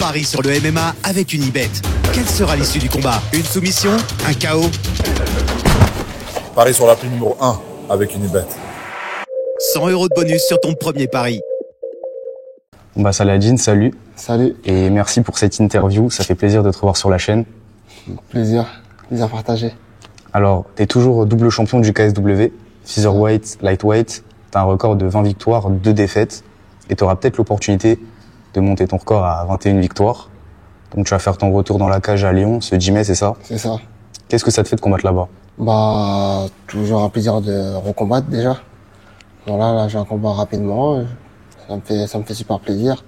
Parie sur le MMA avec Unibet. Quelle sera l'issue du combat? Une soumission? Un KO? Parie sur l'appli numéro 1 avec Unibet. 100 € de bonus sur ton premier pari. Saladine, salut. Salut. Et merci pour cette interview. Ça fait plaisir de te revoir sur la chaîne. Plaisir partagé. Alors, t'es toujours double champion du KSW, featherweight, lightweight. T'as un record de 20 victoires, 2 défaites. Et t'auras peut-être l'opportunité de monter ton record à 21 victoires. Donc tu vas faire ton retour dans la cage à Lyon ce 10 mai, c'est ça? C'est ça. Qu'est-ce que ça te fait de combattre là-bas? Toujours un plaisir de recombattre déjà. Voilà, là j'ai un combat rapidement. Ça me fait super plaisir.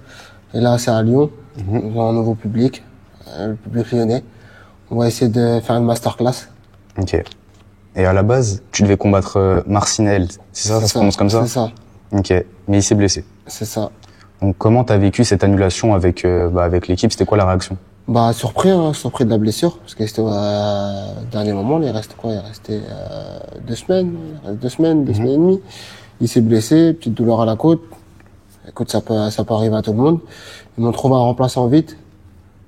Et là c'est à Lyon. Nous avons un nouveau public, le public lyonnais. On va essayer de faire une masterclass. Ok. Et à la base, tu devais combattre Marcinelle, c'est ça? Ça se prononce comme ça? C'est ça. Ok. Mais il s'est blessé. C'est ça. Donc comment t'as vécu cette annulation avec l'équipe? C'était quoi la réaction? Surpris de la blessure, parce que c'était au dernier moment. Il restait 2 semaines, 2 semaines et demie. Il s'est blessé, petite douleur à la côte. Écoute, ça peut arriver à tout le monde. Ils m'ont trouvé un remplaçant vite,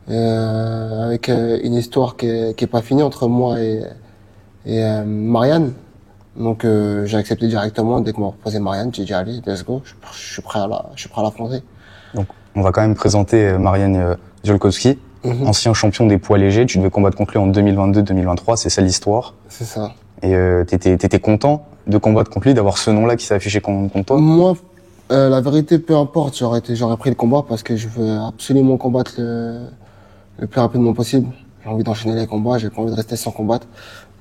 avec une histoire qui est pas finie entre moi et Marianne. Donc j'ai accepté directement. Dès qu'on m'a proposé Marianne, j'ai dit allez, let's go. Je suis prêt à l'affronter. Donc on va quand même présenter Marianne Ziolkowski, ancien champion des poids légers. Tu devais combattre contre lui en 2022-2023, c'est ça l'histoire. C'est ça. Et t'étais content de combattre contre lui, d'avoir ce nom-là qui s'est affiché contre toi? Moi, la vérité, peu importe, j'aurais pris le combat parce que je veux absolument combattre le plus rapidement possible. J'ai envie d'enchaîner les combats, j'ai pas envie de rester sans combattre.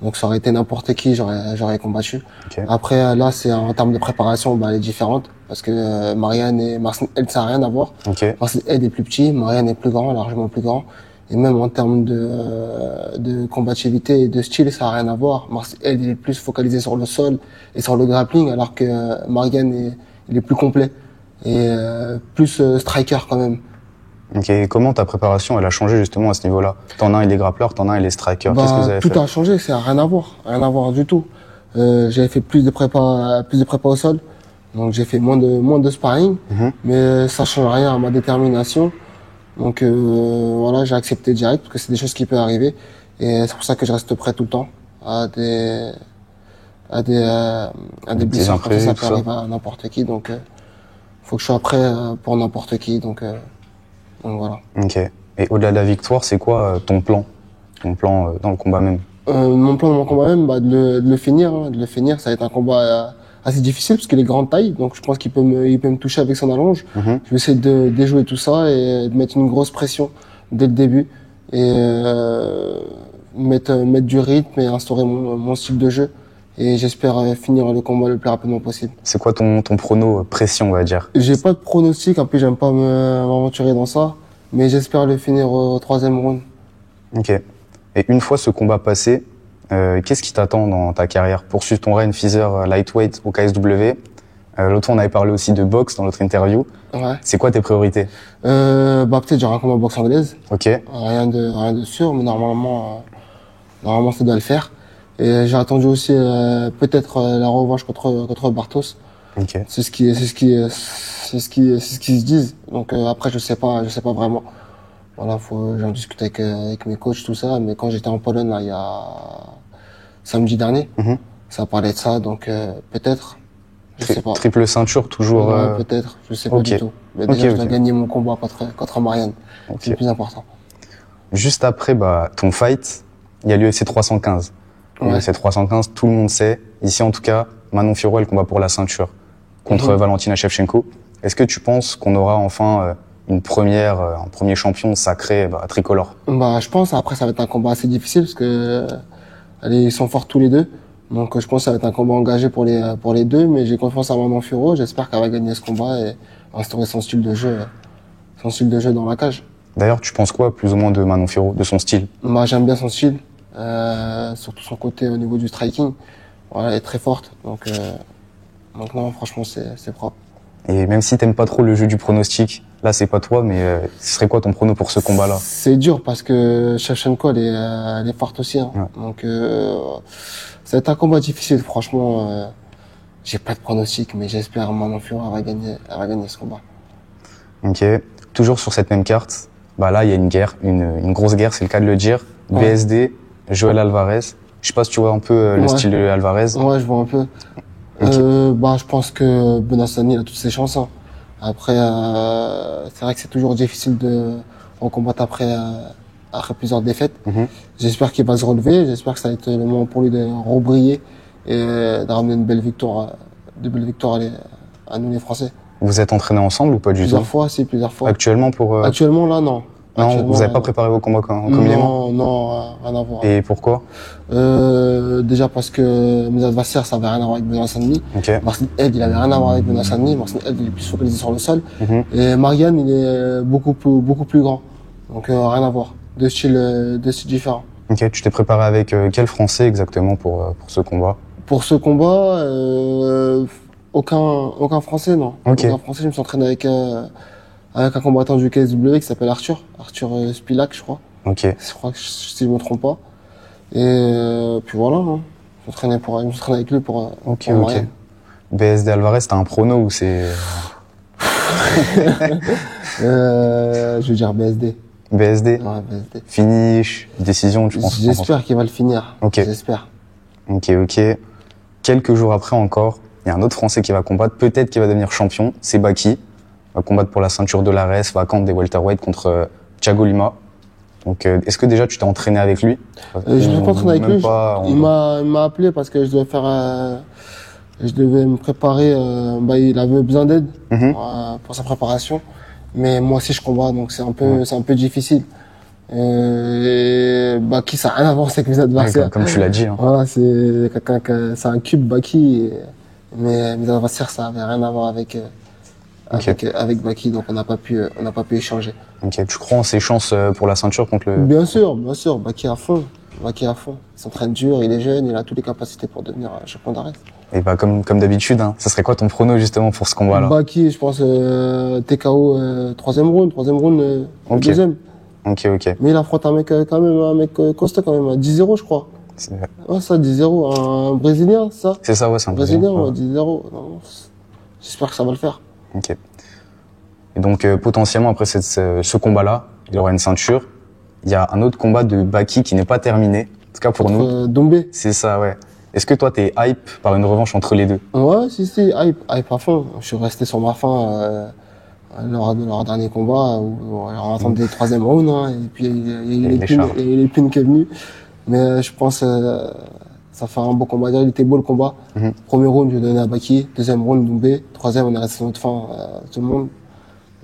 Donc ça aurait été n'importe qui, j'aurais combattu. Okay. Après là, c'est en termes de préparation, elle est différente parce que Marianne et Marcin, elle, ça n'a rien à voir. Okay. Marcin, elle est plus petit, Marianne est plus grand, largement plus grand. Et même en termes de combativité et de style, ça n'a rien à voir. Marcin, elle est plus focalisée sur le sol et sur le grappling, alors que Marianne il est plus complet et plus striker quand même. Ok, comment ta préparation elle a changé justement à ce niveau-là? T'en as un il est grappleur, t'en as un il est striker. Qu'est-ce que vous avez fait? Tout a changé, ça n'a rien à voir du tout. J'avais fait plus de prépa au sol, donc j'ai fait moins de sparring, mais ça change rien à ma détermination. Donc voilà, j'ai accepté direct parce que c'est des choses qui peuvent arriver et c'est pour ça que je reste prêt tout le temps à des blessures. Ça peut arriver à n'importe qui, donc faut que je sois prêt pour n'importe qui, donc voilà. Ok. Et au-delà de la victoire, c'est quoi ton plan dans le combat même? Mon plan dans le combat même, de le finir, ça va être un combat assez difficile parce qu'il est grande taille, donc je pense qu'il peut me toucher avec son allonge. Je vais essayer de déjouer tout ça et de mettre une grosse pression dès le début et mettre du rythme et instaurer mon style de jeu. Et j'espère finir le combat le plus rapidement possible. C'est quoi ton prono pression, on va dire? J'ai pas de pronostic, en plus j'aime pas m'aventurer dans ça, mais j'espère le finir au 3e round. Ok. Et une fois ce combat passé, qu'est-ce qui t'attend dans ta carrière? Poursuivre ton règne feather lightweight au KSW. L'autre fois on avait parlé aussi de boxe dans notre interview. Ouais. C'est quoi tes priorités? Peut-être j'aurai un combat boxe anglaise. Ok. Rien de sûr, mais normalement ça doit le faire. Et j'ai attendu aussi peut-être la revanche contre Bartos. Okay. C'est ce qui se disent. Donc après je sais pas vraiment. Voilà, j'en discute avec mes coachs tout ça, mais quand j'étais en Pologne là il y a samedi dernier, ça parlait de ça, donc peut-être je sais pas. Triple ceinture toujours ouais, peut-être, je sais pas du tout. Mais déjà je dois gagner mon combat contre Marianne. C'est le plus important. Juste après ton fight, il y a l'UFC 315. Ouais. C'est 315, tout le monde sait. Ici, en tout cas, Manon Fiorot, elle combat pour la ceinture contre Valentina Shevchenko. Est-ce que tu penses qu'on aura enfin un premier champion sacré tricolore? Je pense. Après, ça va être un combat assez difficile parce que ils sont forts tous les deux. Donc, je pense que ça va être un combat engagé pour les deux. Mais j'ai confiance en Manon Fiorot. J'espère qu'elle va gagner ce combat et instaurer son style de jeu dans la cage. D'ailleurs, tu penses quoi plus ou moins de Manon Fiorot, de son style? J'aime bien son style. Surtout son côté au niveau du striking, voilà, elle est très forte, donc non, franchement c'est propre. Et même si t'aimes pas trop le jeu du pronostic, là c'est pas toi, mais ce serait quoi ton prono pour ce combat-là? C'est dur parce que Shevchenko elle est forte aussi, hein. Ouais. Donc ça va être un combat difficile, franchement. J'ai pas de pronostic, mais j'espère Manon Fiorot va gagner ce combat. Ok, toujours sur cette même carte, Bah là, il y a une guerre, une grosse guerre, c'est le cas de le dire. Ouais. BSD, Joël Alvarez. Je sais pas si tu vois un peu le Ouais. style de Alvarez. Ouais, je vois un peu. Bah, je pense que Benassani a toutes ses chances, hein. Après, c'est vrai que c'est toujours difficile de recombattre après plusieurs défaites. Mhm. J'espère qu'il va se relever. J'espère que ça va être le moment pour lui de rebriller et de ramener une belle victoire, de belles victoires à nous les Français. Vous êtes entraînés ensemble ou pas du Plusieurs tout? fois, si, plusieurs fois. Actuellement pour... Actuellement, là, non. non, Actuellement, vous avez là, pas non. préparé vos combats communément? Non, rien à voir. Et pourquoi? Déjà parce que mes adversaires, ça avait rien à voir avec Benassani. Ok. Marcin Ed, il avait rien à voir avec Benassani. Marcin Ed, il est plus focalisé sur le sol. Mhm. Et Marianne, il est beaucoup plus grand. Donc, rien à voir. Deux styles différents. Ok, tu t'es préparé avec quel Français exactement pour ce combat? Pour ce combat, aucun Français, non. Ok. Aucun Français, je me suis entraîné avec un combattant du KSW qui s'appelle Arthur Spilak, je crois. Ok. Je crois que si je me trompe pas. Et puis voilà, hein. Je me suis entraîné avec lui pour Ok, pour ok. Marianne. BSD Alvarez, t'as un prono ou c'est... Je veux dire BSD. BSD? Ouais, BSD. Finish, décision, tu penses? J'espère qu'il va le finir. Ok. J'espère. Ok, ok. Quelques jours après encore, il y a un autre Français qui va combattre, peut-être qu'il va devenir champion, c'est Baki. Il va combattre pour la ceinture de l'ARS vacante des welterweight contre Thiago Lima. Donc, est-ce que déjà tu t'es entraîné avec lui? Je me suis pas entraîné avec Même lui. pas, Il m'a appelé parce que je devais me préparer. Bah, il avait besoin d'aide Mhm. pour sa préparation. Mais moi aussi je combats, donc c'est un peu difficile. Baki, ça n'a rien à voir avec mes Ouais, adversaires. comme tu l'as dit. Hein. Voilà, c'est c'est un cube Baki, mais mes adversaires, ça avait rien à voir avec avec Baki, donc on n'a pas pu échanger. Ok, tu crois en ses chances pour la ceinture contre le... Bien sûr, Baki à fond. Baki à fond. Il s'entraîne dur, il est jeune, il a toutes les capacités pour devenir champion d'Arès. Et bah comme d'habitude, hein, ça serait quoi ton prono justement pour ce combat-là? Baki, je pense TKO troisième round, Ok. deuxième. Ok, ok. Mais il affronte un mec costaud quand même, à 10-0 je crois. C'est Ouais, ça 10-0, un Brésilien, ça. c'est ça, ouais, c'est un Brésilien, Brésilien. ouais, 10-0. Non, j'espère que ça va le faire. Ok. Et donc potentiellement après ce combat-là, il aura une ceinture. Il y a un autre combat de Baki qui n'est pas terminé. En tout cas pour nous, Dombé. c'est ça, ouais. Est-ce que toi t'es hype par une revanche entre les deux? Ouais, si, hype à fond. Je suis resté sur ma faim lors de leur dernier combat où on attendait le troisième round, hein, et puis il y a eu l'épine qui est venue. Mais je pense ça fait un beau combat. Il était beau le combat. Mhm. Premier round, je donnais à Baki. Deuxième round, Dombé. Troisième, on est resté sur notre faim, tout le monde.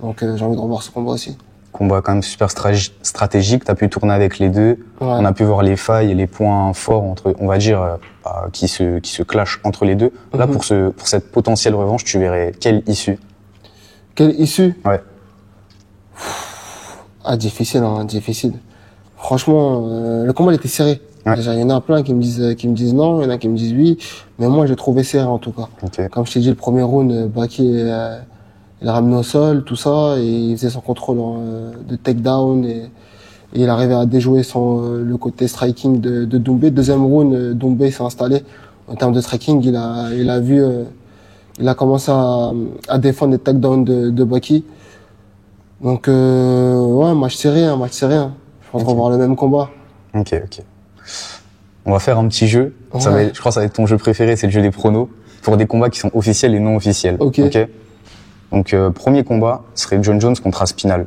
Donc j'ai envie de revoir ce combat aussi. Combat quand même super stratégique. T'as pu tourner avec les deux. Ouais. On a pu voir les failles et les points forts entre, on va dire, qui se clashent entre les deux. Là, Mhm. pour cette potentielle revanche, tu verrais quelle issue? Quelle issue? Ouais. Ah, difficile, hein, difficile. Franchement, le combat il était serré. Ouais. Déjà, il y en a plein qui me disent non, il y en a qui me disent oui, mais moi j'ai trouvé serré en tout cas. Ok. Comme je t'ai dit, le premier round, Baki, il a ramené au sol, tout ça, et il faisait son contrôle de takedown et il arrivait à déjouer le côté striking de Doumbé. Deuxième round, Doumbé s'est installé. En termes de striking, il a commencé à défendre les takedowns de Baki. Donc, ouais, match serré. Je pense qu'on va voir le même combat. Ok, ok. On va faire un petit jeu. Ça va Ouais. être, je crois que ça va être ton jeu préféré, c'est le jeu des pronos. Pour des combats qui sont officiels et non officiels. Ok. Donc, premier combat serait John Jones contre Aspinal.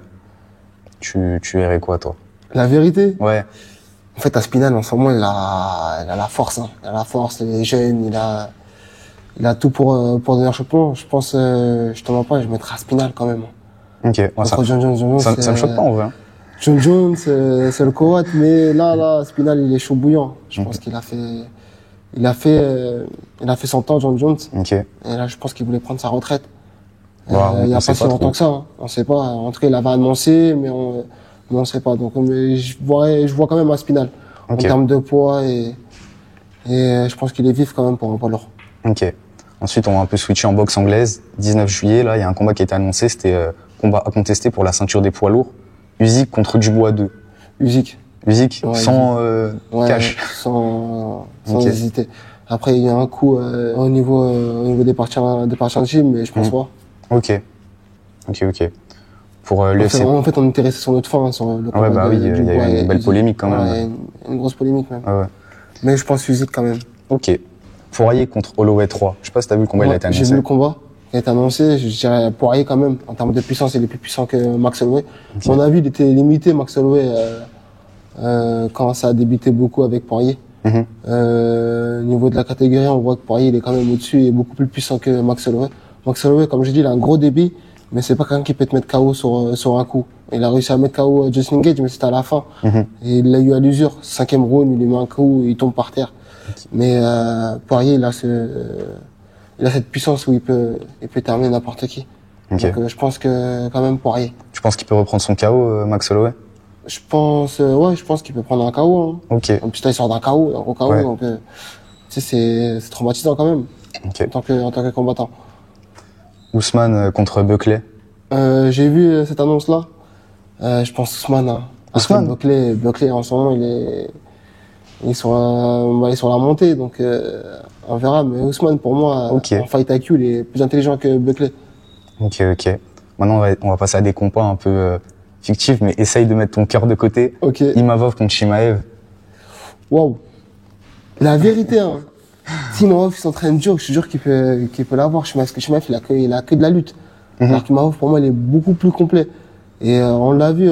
Tu verrais quoi, toi? La vérité, Ouais. en fait, Aspinal, en ce moment, il a la force, hein. Il a la force, il est jeune, il a tout pour devenir champion. Je pense, je te mens pas, je mettrai Aspinal quand même. Ok. Ouais, Contre John Jones, ça me choque pas, en vrai. Hein. John Jones, c'est le Croate, mais là, Aspinal, il est chaud bouillant. Je pense qu'il a fait son temps, John Jones. Ok. Et là, je pense qu'il voulait prendre sa retraite. Ouais, Il y a on sait pas si pas longtemps trop. que ça, hein. On sait pas. En tout cas, il avait annoncé, mais on sait pas. Donc, mais je vois quand même Aspinal. En Ok. termes de poids et je pense qu'il est vif quand même pour un poids lourd. Ok. Ensuite, on va un peu switcher en boxe anglaise. 19 juillet, là, il y a un combat qui a été annoncé. C'était combat à contester pour la ceinture des poids lourds. Usyk contre Dubois 2. Usyk. Usyk, Ouais, sans Ouais, cash. sans Ok. hésiter. Après, il y a un coup au niveau des parties intimes, mais je pense pas. Ok. Pour l'UFC. En fait, on était resté sur notre fin, hein, sur le combat. Ouais, bah oui, il y a eu Dubois une belle polémique quand même. Ouais, une grosse polémique même. Ouais. Mais je pense physique quand même. Ok. Poirier contre Holloway 3. Je sais pas si t'as vu le combat, il a été annoncé. J'ai vu le combat. Il a été annoncé. Je dirais Poirier quand même. En termes de puissance, il est plus puissant que Max Holloway. Okay. À mon avis, il était limité, Max Holloway, quand ça a débuté beaucoup avec Poirier. Au niveau de la catégorie, on voit que Poirier, il est quand même au-dessus et beaucoup plus puissant que Max Holloway. Max Holloway, comme je dis, il a un gros débit, mais c'est pas quelqu'un qui peut te mettre KO sur un coup. Il a réussi à mettre KO Justin Gage, mais c'était à la fin. Et il l'a eu à l'usure. 5e round, il lui met un coup, il tombe par terre. Mais Poirier, il a cette puissance où il peut terminer n'importe qui. Donc je pense que quand même Poirier. Tu penses qu'il peut reprendre son KO, Max Holloway? Je pense qu'il peut prendre un KO. Hein. Ok. En plus là, il sort d'un KO, un gros KO, ouais. donc tu sais, c'est traumatisant quand même. Okay. En tant que combattant. Ousmane contre Buckley. J'ai vu cette annonce-là. Je pense Ousmane. Hein. Ousmane. Buckley en ce moment, il est sur la montée, donc on verra. Mais Ousmane, pour moi, en fight IQ, il est plus intelligent que Buckley. Ok. Maintenant, on va passer à des combats un peu fictifs, mais essaye de mettre ton cœur de côté. Ok. Imavov contre Chimaev. Waouh. La vérité, hein. Si Imavov s'entraîne dur, je suis sûr qu'il peut l'avoir. Parce que Chimaev, il a que de la lutte. Alors qu'Imavov, pour moi, il est beaucoup plus complet. Et on l'a vu,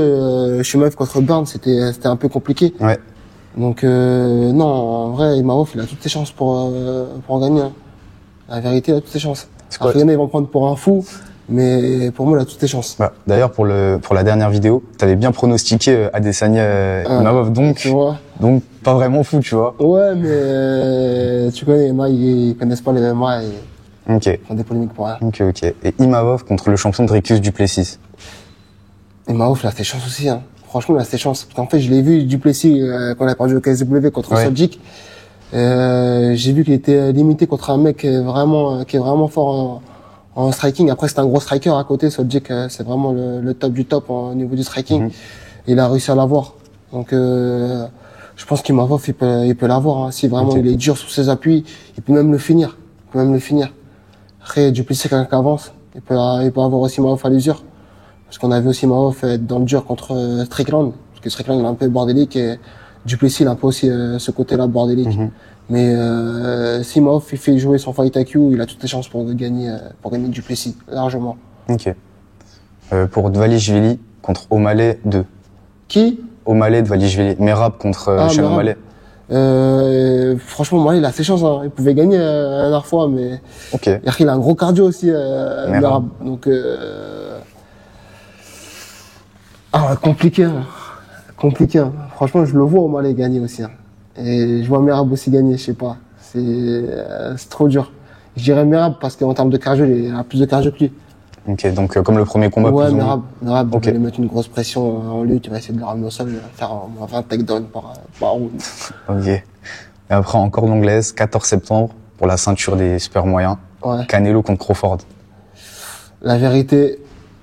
Chimaev contre Burns, c'était un peu compliqué. Ouais. Donc non, en vrai, Imavov, il a toutes ses chances pour en gagner. Hein. La vérité, il a toutes ses chances. Après, ils vont prendre pour un fou, mais pour moi, il a toutes ses chances. Bah, d'ailleurs, pour la dernière vidéo, t'avais bien pronostiqué Adesanya Imavov, donc pas vraiment fou, tu vois. Ouais, mais tu connais, ils connaissent pas les MMA et ils font des polémiques pour rien. Ok. Et Imavov contre le champion Dricus du Plessis. Imavov, il a ses chances aussi. Hein. Franchement, il a ses chances. En fait, je l'ai vu du Plessis quand il a perdu au KSW contre Soldic. J'ai vu qu'il était limité contre un mec qui est vraiment fort en striking. Après, c'est un gros striker à côté. Soldic, c'est vraiment le top du top au niveau du striking. Il a réussi à l'avoir. Donc, je pense qu'Imavov, il peut l'avoir. Hein. Si vraiment il est dur sur ses appuis, il peut même le finir. Après, du Plessis, quelqu'un qui avance, il peut avoir aussi Imavov à l'usure. Parce qu'on a vu aussi Imavov être dans le dur contre Strickland. Parce que Strickland, il est un peu bordélique et Duplessis, il a un peu aussi ce côté-là bordélique. Mais si Imavov il fait jouer son fight IQ, il a toutes les chances pour gagner Duplessis, largement. Ok. Pour Dvalishvili contre O'Malley 2. Qui? O'Malley, Dvalishvili. Merab contre Sean O'Malley. Franchement, O'Malley, il a ses chances. Hein. Il pouvait gagner la dernière fois, mais il a un gros cardio aussi, Merab. Donc... compliqué. Hein. Franchement, je le vois O'Malley gagner aussi. Hein. Et je vois Merab aussi gagner, je sais pas. C'est trop dur. Je dirais Merab parce qu'en termes de cardio, il a plus de cardio que lui. Ok, donc comme le premier combat. Ouais, Merab, il va lui mettre une grosse pression en lutte, il va essayer de le ramener au sol, faire au moins 20 takedowns par round. Ok. Et après, encore l'anglaise, 14 septembre, pour la ceinture des super moyens. Ouais. Canelo contre Crawford. La vérité,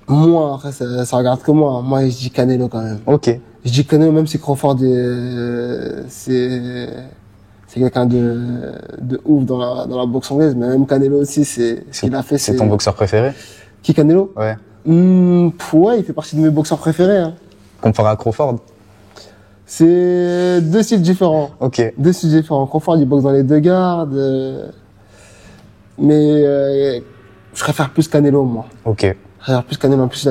moi, après, ça regarde que moi. Moi, je dis Canelo quand même. Ok. Je dis Canelo même si Crawford c'est quelqu'un de ouf dans la boxe anglaise, mais même Canelo aussi, ce qu'il a fait. C'est ton boxeur préféré? Qui, Canelo? Ouais. Ouais, il fait partie de mes boxeurs préférés. Hein. Comparé à Crawford? C'est deux styles différents. Ok. Deux styles différents. Crawford, il boxe dans les deux gardes. Mais je préfère plus Canelo, moi. Ok. Je préfère plus Canelo. En plus, il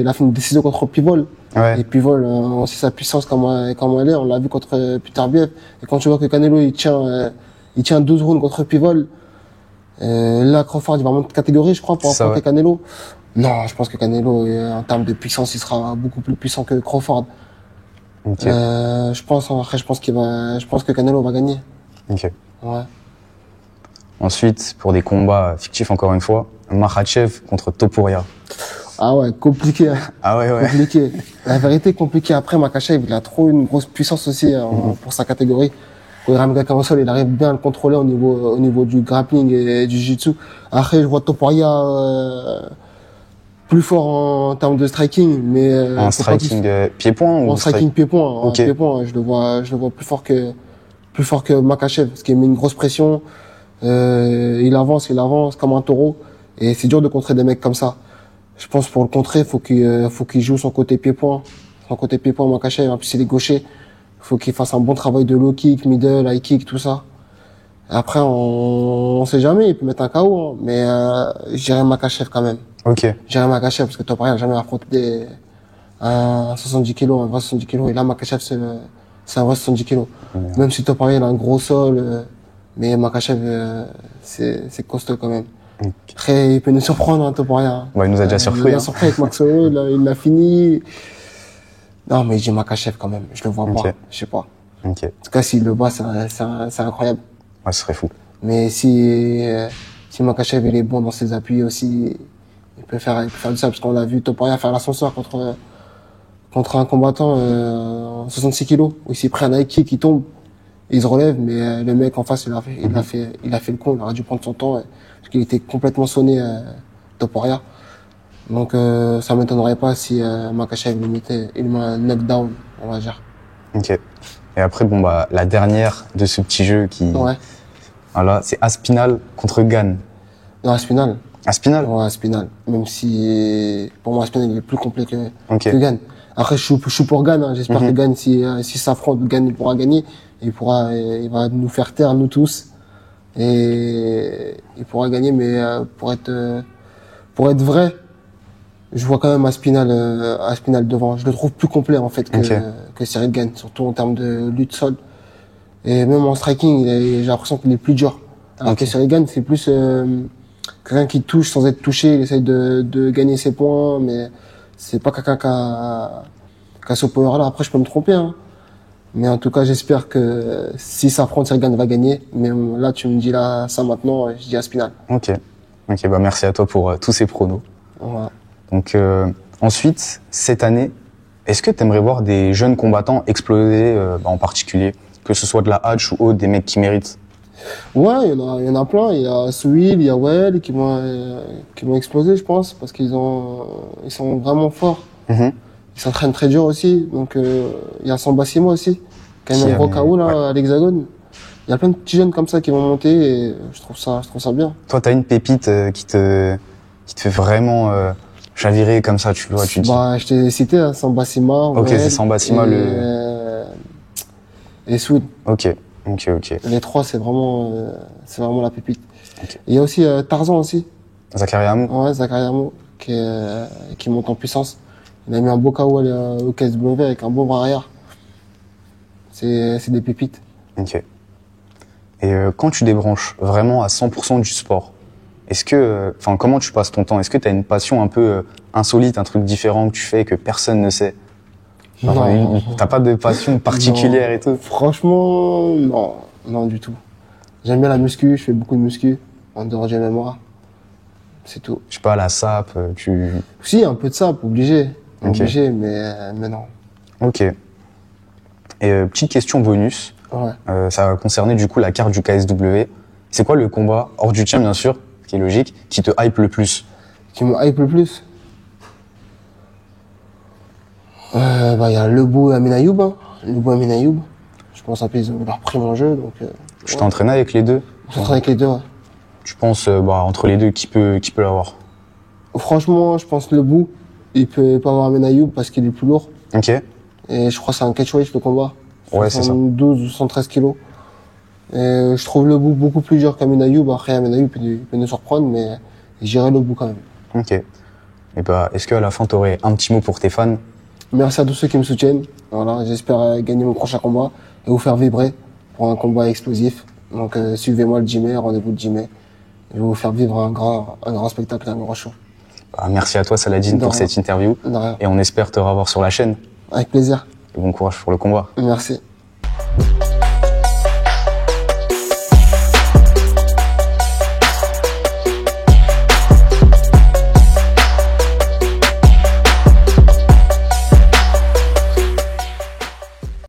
a fait une décision contre Pivol. Ouais. Et Pivol, on sait sa puissance, comment elle est. On l'a vu contre Peter Biev. Et quand tu vois que Canelo, il tient 12 rounds contre Pivol, là, Crawford, il va monter de catégorie, je crois, pour affronter Canelo. Non, je pense que Canelo, en termes de puissance, il sera beaucoup plus puissant que Crawford. Okay. Je pense que Canelo va gagner. Ok. Ouais. Ensuite, pour des combats fictifs, encore une fois, Makhachev contre Topuria. Ah ouais, compliqué. Hein. Ah ouais. Compliqué. La vérité, compliqué. Après, Makhachev, il a trop une grosse puissance aussi pour sa catégorie. Quand il ramène quelqu'un au sol, il arrive bien à le contrôler au niveau du grappling et du jiu-jitsu. Après, je vois Topuria plus fort en termes de striking, mais en striking pied-point ou en striking pied-point. Okay. Pied-point, je le vois plus fort que Makhachev, parce qu'il met une grosse pression. Il avance comme un taureau, et c'est dur de contrer des mecs comme ça. Je pense pour le contrer, faut qu'il joue son côté pied-point. Son côté pied-point, Makhachev, en plus il est gaucher. Faut qu'il fasse un bon travail de low kick, middle, high kick, tout ça. Après, on sait jamais, il peut mettre un KO, hein, mais je dirais Makhachev quand même. Ok. Je dirais Makhachev parce que Topuria n'a jamais affronté un 70 kilos, un vrai 70 kilos. Et là, Makhachev, c'est un vrai 70 kilos. Même si Topuria il a un gros sol, mais Makhachev, c'est costaud quand même. Ok. Après, il peut nous surprendre, hein, Topuria. Hein. Bon, il nous a déjà surpris. Il nous a surpris avec Max Holloway, il l'a fini. Non, mais j'ai Makhachev quand même. Je le vois Ok. pas. Je sais pas. Ok. En tout cas, s'il le bat, c'est incroyable. Ouais, ce serait fou. Mais si Makhachev il est bon dans ses appuis aussi, il peut faire du ça parce qu'on l'a vu Topuria faire l'ascenseur contre un combattant en 66 kilos où il s'est pris un high kick, il tombe, il se relève, mais le mec en face il a fait le con, il aurait dû prendre son temps parce qu'il était complètement sonné Topuria. Donc ça m'étonnerait pas si Makhachev il met un knockdown, on va dire. Ok. Et après, bon, bah, la dernière de ce petit jeu qui, Ouais. voilà, c'est Aspinal contre Gane. Non, Aspinal. Aspinal? Ouais, Aspinal. Même si, pour moi, Aspinal, il est plus complet Ok. que Gane. Après, je suis pour Gane, hein. J'espère que Gane, si s'affronte, Gane, il pourra gagner. Il va nous faire taire, nous tous. Et il pourra gagner, mais, pour être vrai, je vois quand même Aspinal devant. Je le trouve plus complet, en fait, que Cyril Gane, surtout en termes de lutte sol. Et même en striking, j'ai l'impression qu'il est plus dur. Alors que Cyril Gane, c'est plus, quelqu'un qui touche sans être touché, il essaye de gagner ses points, mais c'est pas quelqu'un qui a ce power-là. Après, je peux me tromper, hein. Mais en tout cas, j'espère que si ça affronte, Cyril Gane va gagner. Mais là, tu me dis là, ça maintenant, je dis Aspinal. Ok. Ok, bah, merci à toi pour tous ces pronos. Voilà. Donc, ensuite, cette année, est-ce que tu aimerais voir des jeunes combattants exploser, bah, en particulier, que ce soit de la hatch ou autre, des mecs qui méritent? Ouais, il y en a plein. Il y a Souil, il y a Well qui vont exploser, je pense, parce ils sont vraiment forts. Mhm. Ils s'entraînent très dur aussi. Donc, il y a Samba Simo aussi, qui a Qui mis un a gros mis- KO, là, ouais. à l'Hexagone. Il y a plein de petits jeunes comme ça qui vont monter et je trouve ça bien. Toi, t'as une pépite qui te fait vraiment chavirer comme ça, tu vois, tu te dis. Bah, je t'ai cité, hein, Samba Sima. Ok, Well c'est Samba Sima, et Souil. Ok, ok, ok. Les trois, c'est vraiment la pépite. Ok. Il y a aussi Tarzan aussi. Zachary Hamou? Ouais, Zachary Amo, qui monte en puissance. Il a mis un beau KO au KSW avec un beau bras arrière. C'est des pépites. Ok. Et quand tu débranches vraiment à 100% du sport, est-ce que, enfin, comment tu passes ton temps? Est-ce que tu as une passion un peu insolite, un truc différent que tu fais et que personne ne sait? Genre, Non. t'as pas de passion particulière et tout? Franchement, non du tout. J'aime bien la muscu, je fais beaucoup de muscu en dehors du MMA. C'est tout. Je sais pas, la sape, Si, un peu de ça, obligé. Ok. Obligé, mais non. Ok. Et petite question bonus, Ouais. ça va concerner du coup la carte du KSW. C'est quoi le combat, hors du tien bien sûr, ce qui est logique, qui te hype le plus? Qui me hype le plus? Bah, il y a Lebou et Amin Ayoub, hein. Lebou et Amin Ayoub. Je pense un peu, ils ont leur pris mon jeu, donc, Je t'ai entraîné avec les deux. on s'entraîne avec les deux, ouais. Tu penses, bah, entre les deux, qui peut l'avoir? Franchement, je pense Lebou, il peut pas avoir Amin Ayoub parce qu'il est plus lourd. Ok. Et je crois que c'est un catchweight le combat. Ouais, c'est ça. 12 ou 113 kilos. Et je trouve Lebou beaucoup plus dur qu'Amin Ayoub. Après, Amin Ayoub peut nous surprendre, mais j'irai Lebou quand même. Ok. Et bah, est-ce qu'à la fin, t'aurais un petit mot pour tes fans? Merci à tous ceux qui me soutiennent. Voilà, j'espère gagner mon prochain combat et vous faire vibrer pour un combat explosif. Donc suivez-moi le Jimé, rendez-vous le Jimé. Je vais vous faire vivre un grand spectacle, un grand show. Bah, merci à toi, Saladine, De pour rien. cette interview. De rien. Et on espère te revoir sur la chaîne. Avec plaisir. Et bon courage pour le combat. Merci.